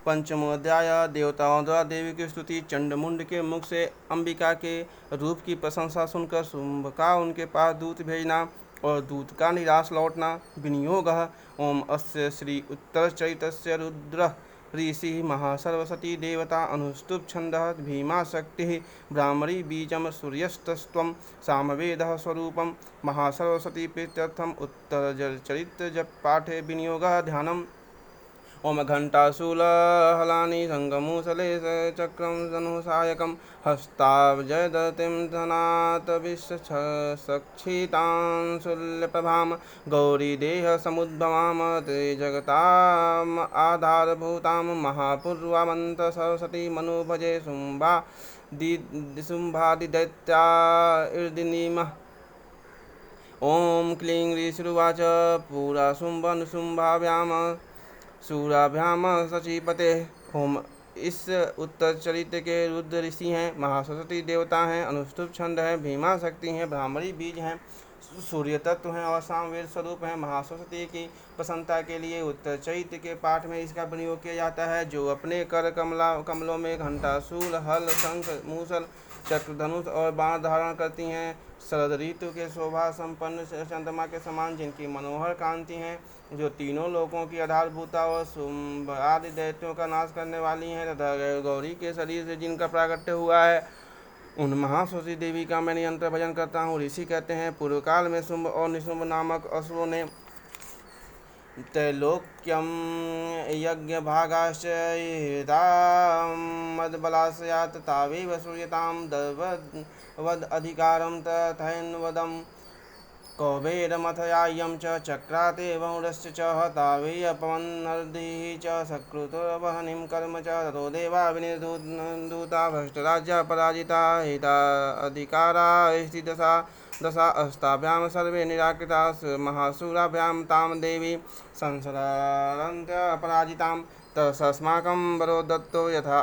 पंचमोध्याय। देवताओं द्वारा देवी की स्तुति। चंडमुंड के मुख से अंबिका के रूप की प्रशंसा सुनकर शुंभ का उनके पास दूत भेजना और दूत का निराश लौटना। विनियोग। ओम अस्य श्री उत्तरचरितस्य रुद्र ऋषि महासरस्वती देवता अनुष्टुप छंद भीमा शक्ति ब्राह्मणी बीजम सूर्यस्तस्त्वं सामवेद स्वरूपम महासरस्वती प्रीत्यर्थम उत्तरचरित जप पाठे विनियोग ध्यानम। ओम घंटाशूलहलानि संगमूसले चक्रं धनुषायकं हस्ताब्जदतिं धनात् विश्वसक्षितां शूल्यप्रभां गौरीदेहसमुद्भवां त्रिजगताम् आधारभूतां महापूर्वामन्त सरस्वती मनुभजे शुम्भादिदैत्या ईर्दिनीमः। ओम क्लीं ऋषिरुवाच पुरा शुम्भनुशुम्भाभ्याम सूराभ्याम सचीपते। ओम इस उत्तर चरित्र के रुद्र ऋषि हैं, महासरस्वती देवता हैं, अनुष्टुप छंद हैं, भीमा शक्ति हैं, ब्राह्मणी बीज हैं, सूर्य तत्व हैं और सामवेद स्वरूप हैं। महासरस्वती की प्रसन्नता के लिए उत्तर चैत्र के पाठ में इसका प्रयोग किया जाता है। जो अपने कर कमलों में घंटा शूल हल शंख मूसल चक्र धनुष और बाण धारण करती हैं, शरद ऋतु के शोभा संपन्न चंद्रमा के समान जिनकी मनोहर कांति हैं, जो तीनों लोकों की आधारभूता और शुंभ आदि दैत्यों का नाश करने वाली हैं तथा गौरी के शरीर से जिनका प्राकट्य हुआ है, उन महासरस्वती देवी का मैं निरंतर भजन करता हूँ। ऋषि कहते हैं, पूर्व काल में शुंभ और निशुंभ नामक असुरों ने त्रैलोक्यम यज्ञ भागाश्च मदबलाशयात तावेव सूर्यताम दवद अधिकारम तथैन्वदम कौबेरमथयायं च चक्राते वहुरश्च च तावेयपवन्नर्धिः च सकृतवहनिं कर्म च ततो देवा विनिर्धूता भ्रष्टराज्या पराजिता हिता अधिकारा स्थिदशा दशा अस्ताभ्यां सर्वे निराकृता महासुराभ्यां तां देवी संसरन्त्य पराजिताम् तस्माकं वरो दत्तो यथा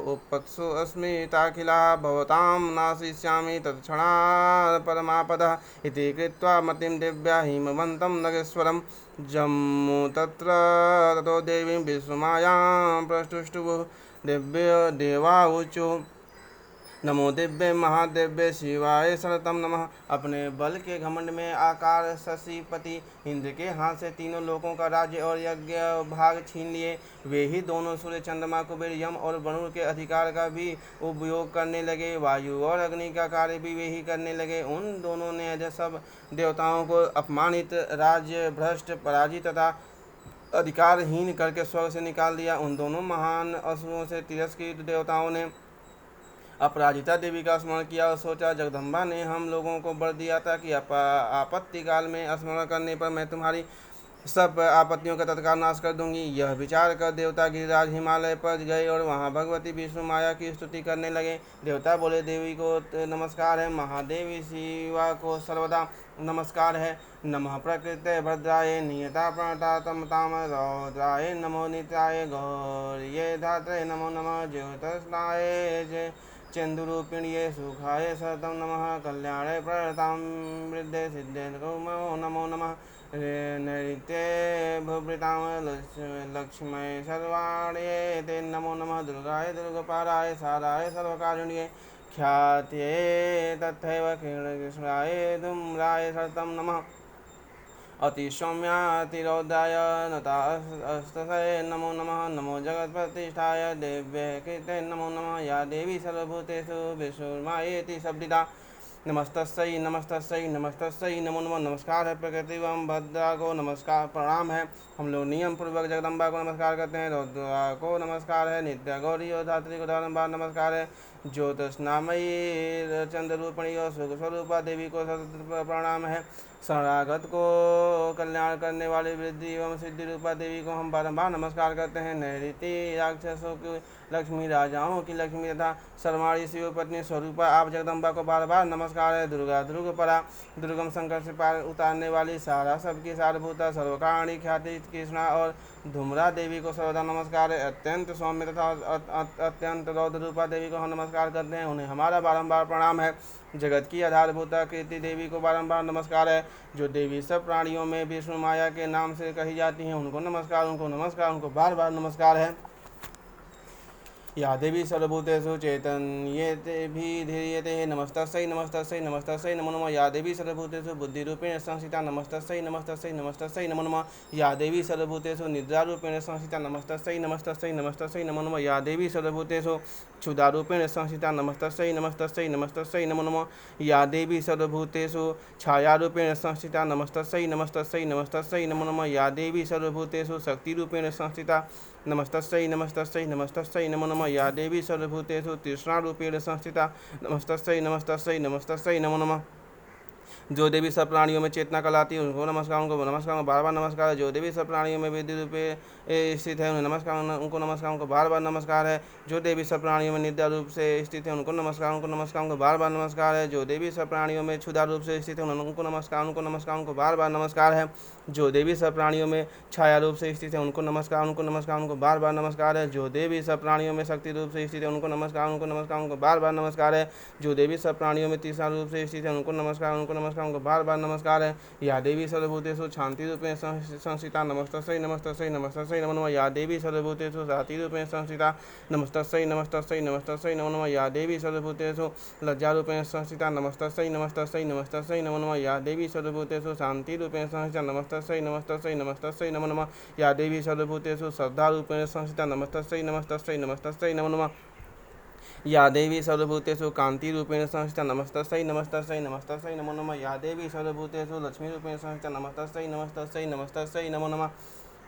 उपत्सु अस्मि ताखिला भवतां नाशिष्यामि तत्क्षणात् परमापदः इति कृत्वा मतिं दिव्या हिमवन्तं नगेश्वरं जम्मू ततो देवीं विश्वमायां प्रष्टुष्टुः देवाऊचु नमो दिव्य महादिव्य शिवाय शरतम नमः। अपने बल के घमंड में आकार शशिपति इंद्र के हाथ से तीनों लोकों का राज्य और यज्ञ भाग छीन लिए। वे ही दोनों सूर्य चंद्रमा कुबेर यम और वरुण के अधिकार का भी उपयोग करने लगे। वायु और अग्नि का कार्य भी वे ही करने लगे। उन दोनों ने सब देवताओं को अपमानित, राज्य भ्रष्ट, पराजित तथा अधिकारहीन करके स्वर्ग से निकाल दिया। उन दोनों महान असुरों से तिरस्कृत देवताओं ने अपराजिता देवी का स्मरण किया और सोचा, जगदम्बा ने हम लोगों को वर दिया था कि आपत्ति काल में स्मरण करने पर मैं तुम्हारी सब आपत्तियों का तत्काल नाश कर दूंगी। यह विचार कर देवता गिरिराज हिमालय पर गए और वहां भगवती विष्णु माया की स्तुति करने लगे। देवता बोले, देवी को नमस्कार है, महादेवी शिवा को सर्वदा नमस्कार है। नमः प्रकृते भद्राय नियता प्रणता तमताम रौद्राय नमो नित्याय गौर्ये धात्रे नमो नमः ज्योतिषाय चंदुरूपिण्ये सुखाय सतम नमः कल्याणे प्रणतां वृद्धे सिद्धे नमो नमः नैत्ये भूभृतां लक्ष्मये सर्वाण्ये ते नमो नमः दुर्गाय दुर्गपाराय साराय सर्वकारुण्ये ख्यात्ये तथैव किरणकृष्णाय धूम्राय सततं नमः अतिसौम्यातिरौद्राय नतास्तसे नमो नमः नमो जगत्प्रतिष्ठाय देव्ये कृते नमो नमः या देवी सर्वभूतेषु विष्णुर्मायेति शब्दिता नमस्तस्यै नमस्तस्यै नमस्तस्यै नमो नमः। नमस्कार है प्रकृति एवं भद्रा को नमस्कार प्रणाम है। हम लोग नियम पूर्वक जगदम्बा को नमस्कार करते हैं। रौद्रा को नमस्कार है। नित्या गौरी और धात्री को बार नमस्कार है। ज्योतिषनामयी चंद्ररूपिणी और सुख स्वरूपा देवी को प्रणाम है। शरणागत को कल्याण करने वाली वृद्धि एवं सिद्धि रूपा देवी को हम बारंबार नमस्कार करते हैं। नैऋति राक्षसों की लक्ष्मी, राजाओं की लक्ष्मी तथा सर्वाणी शिव पत्नी स्वरूपा आप जगदम्बा को बार बार नमस्कार है। दुर्गा ध्रुवपरा दुर्गम संकट से पार उतारने वाली सारा सबकी सारभूता सर्वकारिणी ख्याति कृष्णा और धूम्रा देवी को सर्वदा नमस्कार है। अत्यंत सौम्य तथा अत्यंत रौद्र रूपा देवी को हम नमस्कार करते हैं, उन्हें हमारा बारंबार प्रणाम है। जगत की आधारभूता कीर्ति देवी को बारंबार नमस्कार है। जो देवी सब प्राणियों में विष्णु माया के नाम से कही जाती हैं, उनको नमस्कार, उनको नमस्कार, उनको बार बार नमस्कार है। या देवी सर्वभूतेषु चैतन्येते धीयते नमस्तस्यै नमस्तस्यै नमस्तस्यै नमो नमः। या देवी सर्वभूतेषु बुद्धिरूपेण संस्थिता नमस्तस्यै नमस्तस्यै नमस्तस्यै नमो नमः। या देवी सर्वभूतेषु निद्रारूपेण संस्थिता नमस्तस्यै नमस्तस्यै नमस्तस्यै नमो नमः। या देवी सर्वभूतेषु क्षुधारूपेण संस्थिता नमस्तस्यै नमस्तस्यै नमस्तस्यै नमो नमः। या देवी सर्वभूतेषु छायारूपेण संस्थिता नमस्तस्यै नमस्तस्यै नमस्तस्यै नमो नमः। या देवी सर्वभूतेषु शक्तिरूपेण संस्थिता नमस्तस्यै नमस्तस्यै नमस्तस्यै नमो नमः। या देवी सर्वभूतेषु तृष्णारूपेण संस्थिता नमस्तस्यै नमस्तस्यै नमस्तस्यै नमो नमः। जो देवी सब प्राणियों में चेतना कहलाती है, उनको नमस्कार, उनको नमस्कार, बार बार नमस्कार है। जो देवी सब प्राणियों में विधि रूपे स्थित है, उन्हें नमस्कार, उनको नमस्कार, उनको बार बार नमस्कार है। जो देवी सब प्राणियों में निद्रा रूप से स्थित है, उनको नमस्कार, उनको नमस्कार, उनको बार बार नमस्कार है। जो देवी सब प्राणियों में क्षुधा रूप से स्थित है, उनको नमस्कार, उनको नमस्कार, उनको बार बार नमस्कार है। जो देवी सब प्राणियों में छाया रूप से स्थित है, उनको नमस्कार, उनको नमस्कार, उनको बार बार नमस्कार है। जो देवी सब प्राणियों में शक्ति रूप से स्थित है, उनको नमस्कार, उनको नमस्कार, उनको बार बार नमस्कार है। जो देवी सब प्राणियों में तीसरा रूप से स्थित है, उनको नमस्कार, उनको नमस्कार, उनको बार बार नमस्कार है। या देवी सर्वभूतेषु शांति रूपेण संस्थिता नमस्तस्यै नमस्तस्यै नमस्तस्यै नमो नमः। या देवी सर्वभूतेषु साति रूपेण संस्थिता नमस्तस्यै नमस्तस्यै नमस्तस्यै नमो नमः। या देवी सर्वभूतेषु लज्जा रूपेण संस्थिता नमस्तस्यै नमस्तस्यै नमस्तस्यै नमो नमः। या देवी सर्वभूतेषु शांति रूपेण संस्थिता नमस्तस्यै नमस्तस्यै नमस्तस्यै नमो नमः। या देवी सर्वभूतेषु श्रद्धा रूपेण संस्थिता नमस्तस्यै नमस्तस्यै नमस्तस्यै नमो नमः। या देवी सर्वभूतेषु कांति रूपेण संस्थिता नमस्तस्यै नमस्तस्यै नमस्तस्यै नमो नमः। या देवी सर्वभूतेषु लक्ष्मी रूपेण संस्थिता नमस्तस्यै नमस्तस्यै नमस्तस्यै नमो नमः।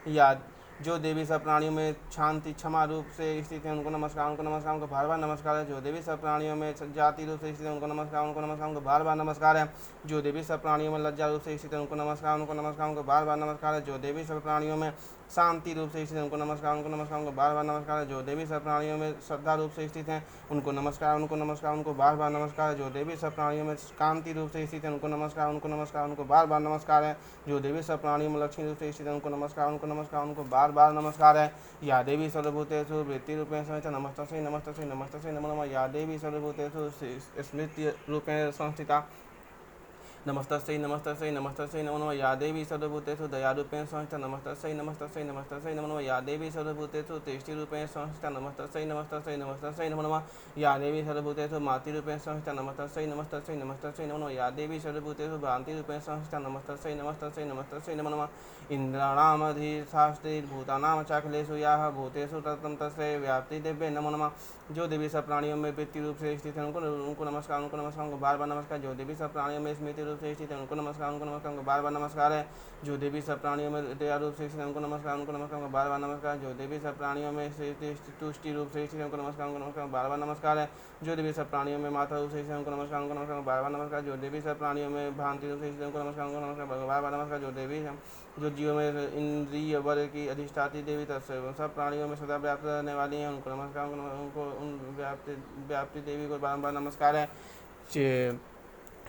या जो देवी सब प्राणियों में शांति क्षमा रूप से स्थित है, उनको नमस्कार, उनको नमस्कार, उनको बार बार नमस्कार है। जो देवी सब प्राणियों में जाति रूप से स्थित है, उनको नमस्कार, उनको नमस्कार, उनको बार बार नमस्कार है। जो देवी सब प्राणियों में लज्जा रूप से स्थित है, उनको नमस्कार, उनको नमस्कार, उनको बार बार नमस्कार है। जो देवी सब प्राणियों में शांति रूप से स्थित है, उनको नमस्कार, उनको नमस्कार, उनको बार बार नमस्कार है। जो देवी सब प्राणियों में श्रद्धा रूप से स्थित है, उनको नमस्कार, उनको नमस्कार, उनको बार बार नमस्कार है। जो देवी सब प्राणियों में कांति रूप से स्थित है, उनको नमस्कार, उनको नमस्कार, उनको बार बार नमस्कार है। जो देवी सब प्राणियों में लक्ष्मी रूप से स्थित है, उनको नमस्कार, उनको नमस्कार, उनको बार बार नमस्कार है। या देवी सर्वभूतेषु वृत्ति रूपेण संस्थिता नमस्तस्यै नमस्तस्यै नमस्तस्यै नमो नमः। या देवी सर्वभूतेषु स्मृति रूपेण संस्थिता नमस्तस्यै नमस्तस्यै नमस्तस्यै नमो नमः। या देवी सर्वभूतेषु दयारूपेण संस्थिता नमस्तस्यै नमस्तस्यै नमस्तस्यै नमो नमः। या देवी सर्वभूतेषु तेष्टिरूपेण संस्थिता नमस्तस्यै नमस्तस्यै नमस्तस्यै नमो नमः। या देवी सर्वभूतेषु मातृरूपेण संस्थिता नमस्तस्यै नमस्तस्यै नमस्तस्यै नमो नमः। या देवी सर्वभूतेषु भ्रान्तिरूपेण संस्थिता नमस्तस्यै नमस्तस्यै नमस्तस्यै नमो नमः। इंद्राणामधिशास्त्रीभूतानां चाखलेषु याः भूतेषु ततं तस्यै व्याप्तिदेव्यै नमो नमः। जो देवी सब प्राणियों में वृत्ति रूप से स्थित है, उनको नमस्कार, उनको नमस्कार, उनको बार बार नमस्कार। जो देवी सब प्राणियों में स्मृति रूप से स्थित है, उनको नमस्कार, उनको नमस्कार, उनको बार बार नमस्कार है। जो देवी सब प्राणियों में दया रूप से स्थित है, उनको नमस्कार, उनको नमस्कार, उनको बार बार नमस्कार। जो देवी सब प्राणियों में तुष्टि रूप से स्थित है, उनको नमस्कार, उनको नमस्कार, बार बार नमस्कार है। जो देवी सब प्राणियों में माता रूप से स्थित है, उनको नमस्कार, उनको नमस्कार, बार बार नमस्कार। जो देवी सब प्राणियों में भ्रांति रूप से स्थित है, उनको नमस्कार, उनको नमस्कार, बार बार नमस्कार। जो देवी जो जीवों में इंद्रिय वर्ग की अधिष्ठाती देवी तत्व सब प्राणियों में सदा व्याप्त रहने वाली हैं, उनको नमस्कार, उनको उन व्याप्ति देवी को बारंबार नमस्कार है।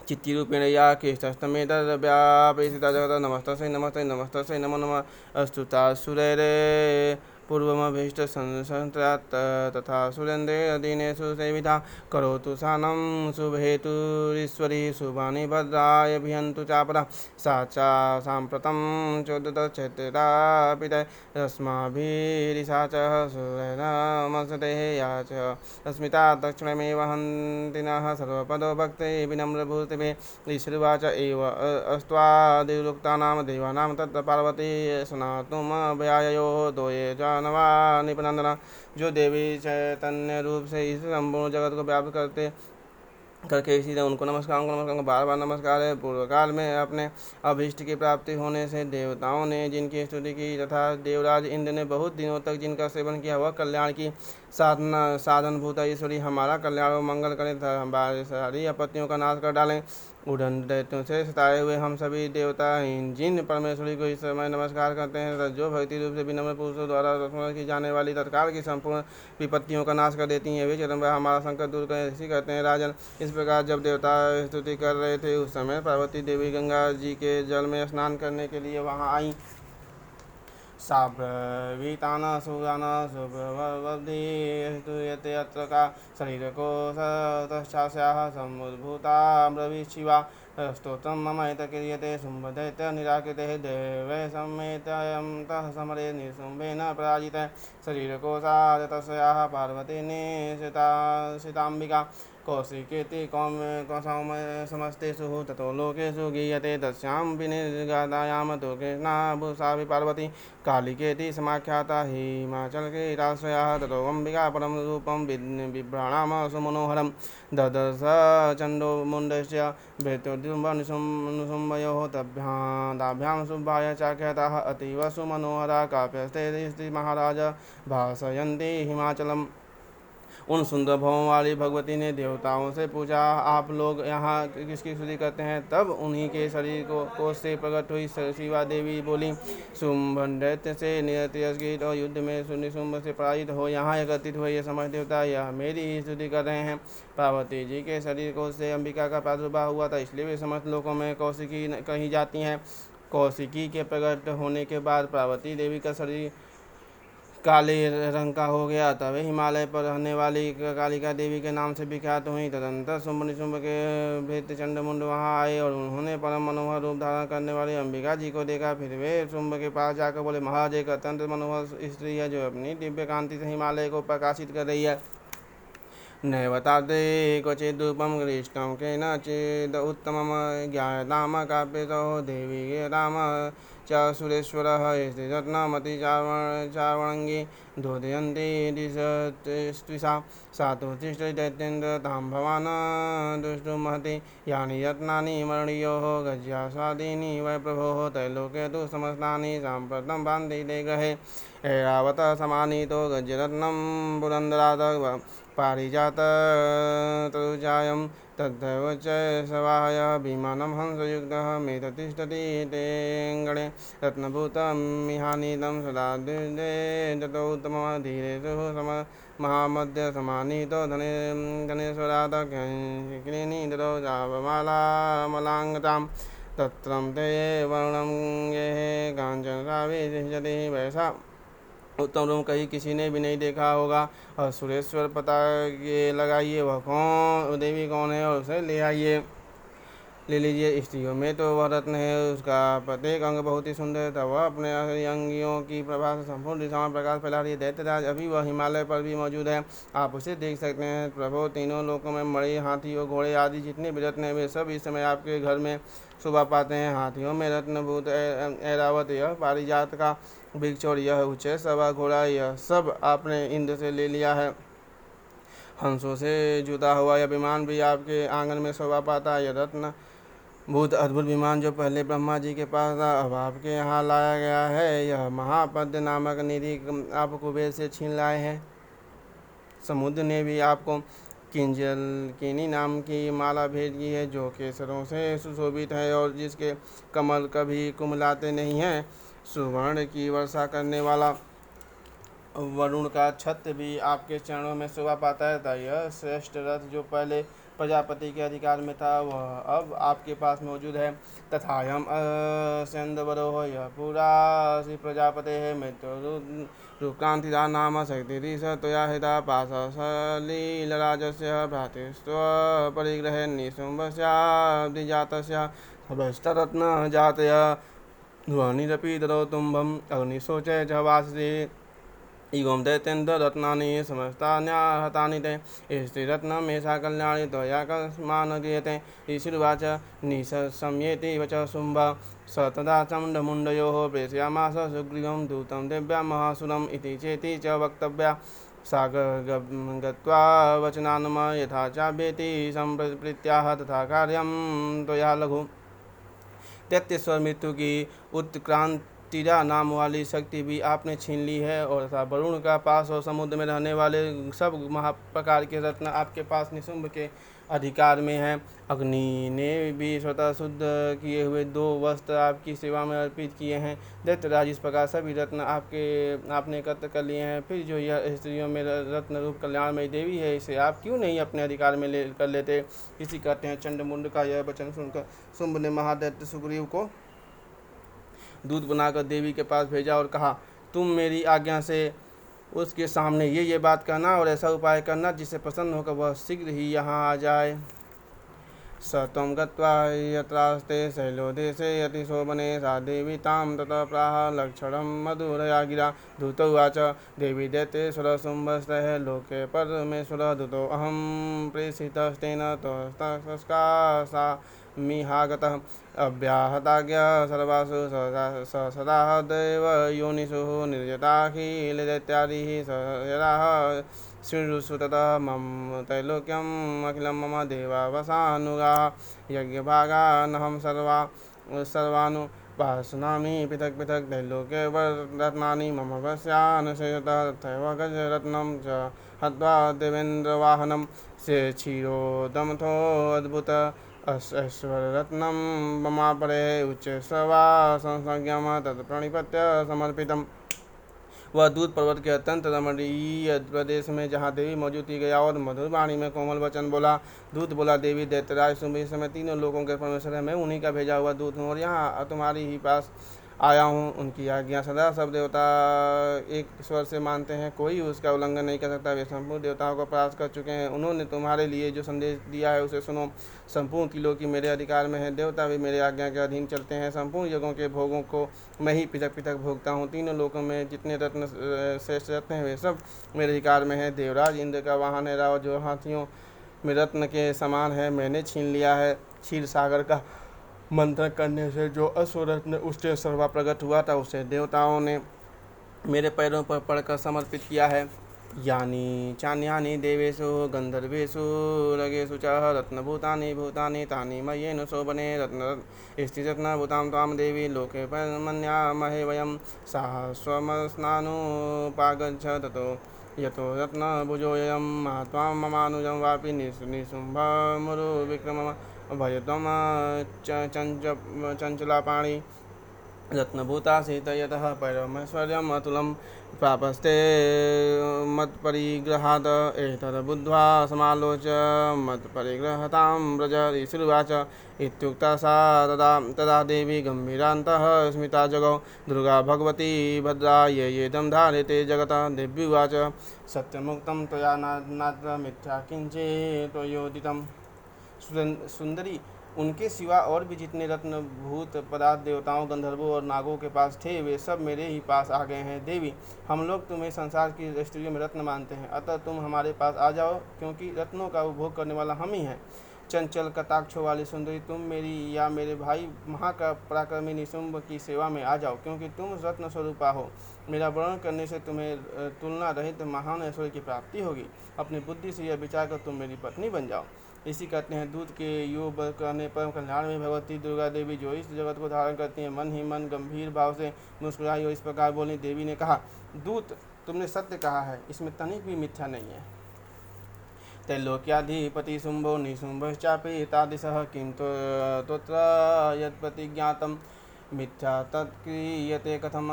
चित्तीरूपेण या केष्टस्तमेतद्व्यापिता जगतः नमस्तस्यै नमस्तस्यै नमस्तस्यै नमो नमः। अस्तुतासुरैरे पूर्वमभीष्टसंत्रात् तथा सुरेन्द्रेऽधीनेषु सेविता करोतु सानं शुभहेतुरीश्वरी शुभानि भद्राय भियन्तु चापदा सा च साम्प्रतं चोदतश्चैत्रापितः रश्माभिरिषा च सुरैरमसतेः या च अस्मिता दक्षिणमेव हन्ति नः सर्वपदो भक्ते विनम्रभूतिभे। ईश्वरुवाच एव अस्त्वादिरुक्तानां देवानां तत्र पार्वती स्नातुमभयाययो दोये जानवा निपनंदना। जो देवी चैतन्य रूप से इस संपूर्ण जगत को व्याप्त करके इसी उनको नमस्कार, उनको नमस्कार, बार बार नमस्कार है। पूर्व काल में अपने अभीष्ट की प्राप्ति होने से देवताओं ने जिनकी स्तुति की तथा देवराज इंद्र ने बहुत दिनों तक जिनका सेवन किया, वह कल्याण की साधनभूता ईश्वरी हमारा कल्याण व मंगल करें तथा हमारी सारी आपत्तियों का नाश कर डालें। उड़न दैत्यों से सताए हुए हम सभी देवता जिन परमेश्वरी को इस समय नमस्कार करते हैं, जो भक्ति रूप से विनम्र पुरुषों द्वारा स्मरण की जाने वाली तत्काल की संपूर्ण विपत्तियों का नाश कर देती हैं, वे जगदम्बा हमारा संकट दूर करें, ऐसी कहते हैं। राजन, इस प्रकार जब देवता स्तुति कर रहे थे, उस समय पार्वती देवी गंगा जी के जल में स्नान करने के लिए वहाँ आई। साब्रवीतान सुरान सुब्रवधि स्तूयते अत्र का शरीरकोशतश्चास्याः समुद्भूता ब्रवीशिवा स्तोत्रं मम क्रियते शुम्भदैत्य निराकृते देवै समेतयन्तः समरे निशुम्भेन पराजितः शरीरकोशात् तस्याः पार्वती निशिताम्बिका कौशिकेति कौसौम समस्तेषु ततो लोकेषु गीयते तस्यां विनिर्गतायां तु कृष्णा भूषापि पार्वती कालिकेति समाख्याता हिमाचलकिराश्रयाः ततो अम्बिका परं रूपं बिभ्राणां सुमनोहरं ददर्श चण्डो मुण्डस्य भृत्योद्युम्बनिशुम्भयोः ताभ्यां शुभाय चाख्याताः अतीव सुमनोहरा काव्यस्ते महाराज भाषयन्ति हिमाचलम्। उन सुंदर भवों वाली भगवती ने देवताओं से पूछा, आप लोग यहाँ किसकी स्तुति करते हैं? तब उन्हीं के शरीर को से प्रकट हुई शिवा देवी बोली, शुंभ दैत्य से निरतिरस्कृत और युद्ध में निशुंभ से पराजित हो यहाँ एकत्रित हुए ये समस्त देवता यह मेरी ही स्तुति कर रहे हैं। पार्वती जी के शरीर को से अंबिका का प्रादुर्भाव हुआ था, इसलिए वे समस्त लोकों में कौशिकी कही जाती हैं। कौशिकी के प्रकट होने के बाद पार्वती देवी का शरीर काले रंग का हो गया, तब हिमालय पर रहने वाली कालिका देवी के नाम से विख्यात हुई। तदंतर शुंभ निशुंभ के भृत्य चंडमुंड वहां आए और उन्होंने परम मनोहर रूप धारण करने वाली अंबिका जी को देखा। फिर वे शुंभ के पास जाकर बोले, महाराज एक अत्यंत मनोहर स्त्री है जो अपनी दिव्य कांति से हिमालय को प्रकाशित कर रही है। नैवतादे क्वचिदूपम गृष्टम के न चेद उत्तमम ज्ञायताम काव्यतो देवी गे राम च सुरेश्वरः स्त्रीरत्नमति चार्वणङ्गी दोदयन्ती दिशस्त्विषा सा तु तिष्ठति दैत्येन्द्र तां भवान् दुष्टुमहति यानि रत्नानि मरणीयोः गज्यास्वादीनि वै प्रभोः त्रैलोक्ये तु समस्तानि साम्प्रतं भान्ति ते ग्रहे ऐरावत समानीतो गज्यरत्नं पुरन्दरात् पारिजात तरुजायं तद्धैव च सवाय विमानं हंसयुक्तः मेततिष्ठति तेऽङ्गणे रत्नभूतमिहानीतं सदा दुर्दे ततो उत्तमः धीरेषु महामध्य समानीतो धनेश्वरात् किलिनी ततो जावमालामलाङ्गतां तत्रं ते वर्णं येः काञ्चनराविशति वैसा उत्तम रूप कहीं किसी ने भी नहीं देखा होगा। और सुरेश्वर पता ये लगाइए वह कौन देवी कौन है और उसे ले आइए, ले लीजिए। स्त्रियों में तो वह रत्न है, उसका प्रत्येक अंग बहुत ही सुंदर था। वह अपने अंगियों की प्रभा से संपूर्ण दिशाओं में प्रकाश फैला रही है। दैत्यराज अभी वह हिमालय पर भी मौजूद है, आप उसे देख सकते हैं। प्रभु तीनों लोकों में मणि हाथी और घोड़े आदि जितने भी रत्न हैं वे सब इस समय आपके घर में शोभा पाते हैं। हाथियों में रत्नभूत ऐरावत, यह पारिजात का वृक्ष और यह उच्च सभा घोड़ा, यह सब आपने इंद्र से ले लिया है। हंसों से जुता हुआ यह विमान भी आपके आंगन में शोभा पाता है। यह रत्न भूत अद्भुत विमान जो पहले ब्रह्मा जी के पास था अब आपके यहाँ लाया गया है। यह महापद्य नामक निधि आप कुबेर से छीन लाए हैं। समुद्र ने भी आपको किंजलकिनी नाम की माला भेज की है जो केसरों से सुशोभित है और जिसके कमल कभी कुमलाते नहीं हैं। सुवर्ण की वर्षा करने वाला वरुण का छत्र भी आपके चरणों में शोभा पाता है। यह श्रेष्ठ रथ जो पहले प्रजापति के अधिकार में था वह अब आपके पास मौजूद है। तथायम अस्यंदवरोह, यह पूरा श्री प्रजापति है। मृत्यु रूपकांतिदा नाम शक्ति स त्वया हृदा पाशलीलराजस्य भ्रातृस्त्व परिग्रहे निशुम्भस्याब्धिजातस्य भ्रष्टरत्न जातय ध्वनिरपि ददौ तुम्भम् अग्निशोचे च वासि इवं दैत्येन्द्र रत्नानि समस्तान्याहतानि ते स्त्रीरत्नमेषा कल्याणी त्वया कस्मान् क्रियते। ईश्वरवाच निशम्येति वच शुम्भ स तदा चण्डमुण्डयोः प्रेषयामास सुग्रीवं दूतं देव्यां महासुरम् इति चेति च वक्तव्या। सा गत्वा वचनान्म यथा चाभ्येति सम्प्रत्याह तथा कार्यं त्वया लघु। दैत्येश्वर मृत्यु की उत्क्रांतिरा नाम वाली शक्ति भी आपने छीन ली है और तथा वरुण का पास और समुद्र में रहने वाले सब महाप्रकार के रत्न आपके पास निशुंभ के अधिकार में है। अग्नि ने भी स्वतः शुद्ध किए हुए 2 वस्त्र आपकी सेवा में अर्पित किए हैं। दैत्यराज इस प्रकार सभी रत्न आपने एकत्र कर लिए हैं। फिर जो यह स्त्रियों में रत्न रूप कल्याणमयी देवी है इसे आप क्यों नहीं अपने अधिकार में कर लेते। इसी कहते हैं। चंडमुंड का यह वचन सुनकर शुंभ ने महादैत्य सुग्रीव को दूत बनाकर देवी के पास भेजा और कहा, तुम मेरी आज्ञा से उसके सामने ये बात कहना और ऐसा उपाय करना जिससे प्रसन्न होकर वह शीघ्र ही यहाँ आ जाए। स त्वं गत्वा यत्रास्ते शैलोदेशे यतिशोभने सा देवी तां ततः प्राह लक्षणं मधुरया गिरा। दूतोवाच देवी दैत्येश्वरशुम्भस्तः लोके परमेश्वरः दूतोऽहं प्रेषितस्तेन त्वत्तस्का सा मिहागतः अव्याहताज्ञा सर्वासु सदा देवयोनिषु निर्यताखिलदैत्यादिः स यदा शृणुषु ततः मम त्रैलोक्यम् अखिलं मम देवावसानुगाः यज्ञभागानहं सर्वानुपासनामि पृथक् पृथक् त्रैलोक्ये रत्नानि मम वश्यान् शेषतः तथैव गजरत्नं च हत्वा देवेन्द्रवाहनं से क्षीरोदमथो अद्भुत ऐश्वर्यरत्नं ममापरे उच्चैस्रवा संज्ञं तत्प्रणिपत्य समर्पितम्। वह दूत पर्वत के अत्यंत रमणीय प्रदेश में जहाँ देवी मौजूद थी गया और मधुर वाणी में कोमल वचन बोला। दूत बोला, देवी दैत्यराज शुंभ इस समय तीनों लोगों के परमेश्वर है, मैं उन्हीं का भेजा हुआ दूत हूँ और यहाँ तुम्हारी ही पास आया हूँ। उनकी आज्ञा सदा सब देवता एक स्वर से मानते हैं, कोई उसका उल्लंघन नहीं कर सकता। वे संपूर्ण देवताओं को परास्त कर चुके हैं। उन्होंने तुम्हारे लिए जो संदेश दिया है उसे सुनो। संपूर्ण त्रिलोकी मेरे अधिकार में है, देवता भी मेरे आज्ञा के अधीन चलते हैं। संपूर्ण युगों के भोगों को मैं ही पृथक पृथक भोगता हूँ। तीनों लोकों में जितने रत्न श्रेष्ठ रत्न हैं वे सब मेरे अधिकार में है। देवराज इंद्र का वाहन है राव जो हाथियों में रत्न के समान है, मैंने छीन लिया है। क्षीर सागर का मंथन करने से जो अश्वरत्न उससे सर्वा प्रकट हुआ था उसे देवताओं ने मेरे पैरों पर पड़कर समर्पित किया है। यानी चान्यानि देवेषु गंधर्वेषु रगेषु च रत्नभूतानि भूतानि तानि मय्येन शोभने स्थिरत्नभूतां त्वां देवी लोके मन्यामहे वयं सा स्वमस्नानुपागच्छ ततो यतो रत्नभुजोऽयं त्वां ममानुजं वापि निशुम्भमुरु विक्रमः भयत्वं चञ्चलापाणि रत्नभूता सीता यतः परमैश्वर्यम् अतुलं प्रापस्ते मत्परिग्रहात् एतद्बुद्ध्वा समालोच्य मत्परिग्रहतां व्रज ऋषिरुवाच। इत्युक्ता सा तदा देवी गम्भीरान्तः स्मिता जगौ दुर्गा भगवती भद्रा येदं धारयते जगतः। देव्युवाच सत्यमुक्तं त्वया नात्र मिथ्या किञ्चित् त्वयोदितम्। सुंदरी, उनके सिवा और भी जितने रत्न भूत पदार्थ देवताओं गंधर्वों और नागों के पास थे वे सब मेरे ही पास आ गए हैं। देवी, हम लोग तुम्हें संसार की स्त्रियों में रत्न मानते हैं, अतः तुम हमारे पास आ जाओ क्योंकि रत्नों का उपभोग करने वाला हम ही हैं। चंचल कटाक्षों वाली सुंदरी, तुम मेरी या मेरे भाई महापराक्रमी निशुंभ की सेवा में आ जाओ क्योंकि तुम रत्न स्वरूपा हो। मेरा वर्णन करने से तुम्हें तुलना रहित महान ऐश्वर्य की प्राप्ति होगी। अपनी बुद्धि से यह विचार कर तुम मेरी पत्नी बन जाओ। इसी कहते हैं दूत के योग करने पर कल्याण में भगवती दुर्गा देवी जो इस जगत को धारण करती हैं मन ही मन गंभीर भाव से मुस्कुराई और इस प्रकार बोली। देवी ने कहा, दूत, तुमने सत्य कहा है, इसमें तनिक भी मिथ्या नहीं है। त्रैलोक्याधिपति शुंभो निशुंभश्चापि तादृशः किं तोत्र यत्प्रतिज्ञातं मिथ्या तत्क्रियते कथम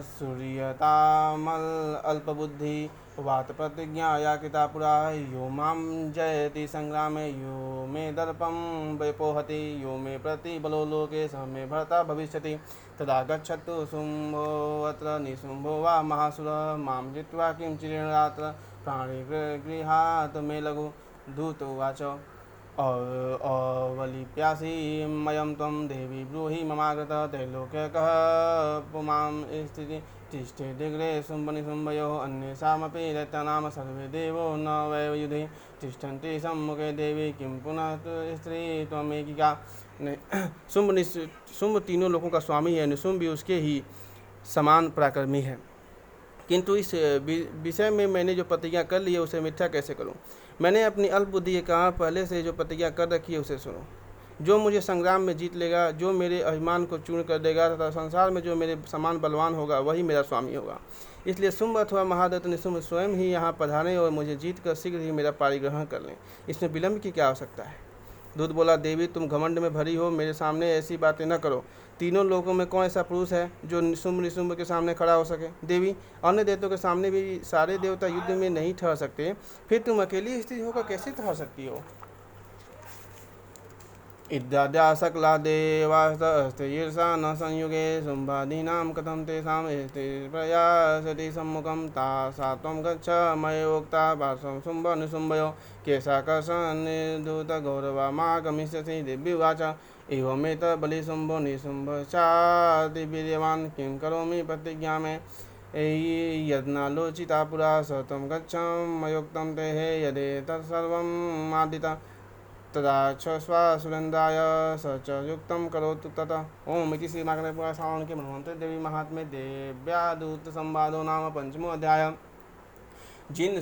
सूर्यतामल अल्पबुद्धि वात प्रतिज्ञाया कृता पुरा यो मां जयति संग्रामे यो मे दर्पं वैपोहति यो मे प्रतिबलो लोके स मे भर्ता भविष्यति। तदा गच्छतु शुंभो अत्र निशुंभो वा महासुरः मां जित्वा किं चिरेण रात्र प्राणिगृहात् मे लघु। दूतोवाच अवलिप्यासि मयं त्वं देवी ब्रूहि ममागतः त्रैलोक्यकः पुमां स्थिति तिष्ठे दिग्रे शुम्भनिशुम्भयोः अन्येषामपि दैत्यानां सर्वे देवो न वै युधे तिष्ठन्ति सम्मुखे देवी किं पुनः स्त्री त्वमेकिका। शुंभ तीनों लोगों का स्वामी है, निशुंभ भी उसके ही समान पराक्रमी है, किंतु इस विषय में मैंने जो प्रतिज्ञा कर ली है उसे मिथ्या कैसे करूं। मैंने अपनी अल्प बुद्धि के कारण पहले से जो प्रतिज्ञा कर रखी है उसे सुनो। जो मुझे संग्राम में जीत लेगा, जो मेरे अभिमान को चूर्ण कर देगा तथा संसार में जो मेरे समान बलवान होगा वही मेरा स्वामी होगा। इसलिए शुंभ अथवा महादत्त निशुंभ स्वयं ही यहाँ पधारें और मुझे जीत कर शीघ्र ही मेरा पारिग्रहण कर लें, इसमें विलंब की क्या आवश्यकता है। दूत बोला, देवी, तुम घमंड में भरी हो, मेरे सामने ऐसी बातें न करो। तीनों लोगों में कौन ऐसा पुरुष है जो निशुंभ के सामने खड़ा हो सके। देवी, अन्य देवताओं के सामने भी सारे देवता युद्ध में नहीं ठहर सकते, फिर तुम अकेली स्त्री होकर कैसे ठहर सकती हो। इत्याद्या सकला देवास्ते ईर्षा न संयुगे शुम्भादीनां कथं तेषां स्ते प्रयासति सम्मुखं सा त्वं गच्छ मयोक्ता पार्श्वं शुम्भ निशुम्भयो केशाकर्षनिर्धूतगौरवमागमिष्यसि दिव्युवाच एवमेतद्बलिशुम्भो निशुम्भश्चातिवीर्यवान् किं करोमि प्रतिज्ञा मे यद्नालोचिता पुरा स त्वं गच्छ मयोक्तं ते हे यदेतत्सर्वम् आदिता तदा च स्वासुरेन्द्राय स च युक्तं करोतु ततः। ओम इति श्री मार्कण्डेय पुराण श्रावण के मनवंतर देवी महात्म्य देव्यादूत संवादो नाम पंचमो अध्याय। जिन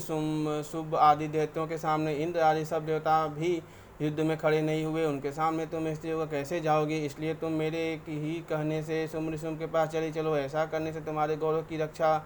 शुभ आदि दैत्यों के सामने इंद्र आदि सब देवता भी युद्ध में खड़े नहीं हुए, उनके सामने तुम स्त्रियों का कैसे जाओगे? इसलिए तुम मेरे ही कहने से शुम्भ निशुम्भ के पास चली चलो। ऐसा करने से तुम्हारे गौरव की रक्षा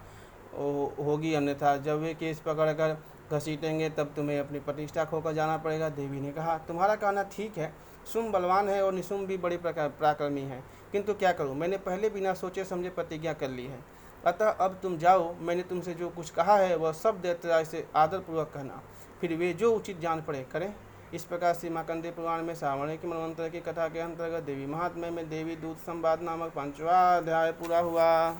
होगी, अन्यथा जब वे केस पकड़कर घसीटेंगे तब तुम्हें अपनी प्रतिष्ठा खोकर जाना पड़ेगा। देवी ने कहा, तुम्हारा कहना ठीक है, शुम्भ बलवान है और निशुम्भ भी बड़े पराक्रमी है, किंतु क्या करूं, मैंने पहले बिना सोचे समझे प्रतिज्ञा कर ली है। अतः अब तुम जाओ, मैंने तुमसे जो कुछ कहा है वह सब दैत्यराज से आदरपूर्वक कहना, फिर वे जो उचित जान पड़े करें। इस प्रकार श्री मार्कण्डेय पुराण में श्रावण के मनवंतर की कथा के अंतर्गत देवी महात्म्य में देवी दूत संवाद नामक 5वां अध्याय पूरा हुआ।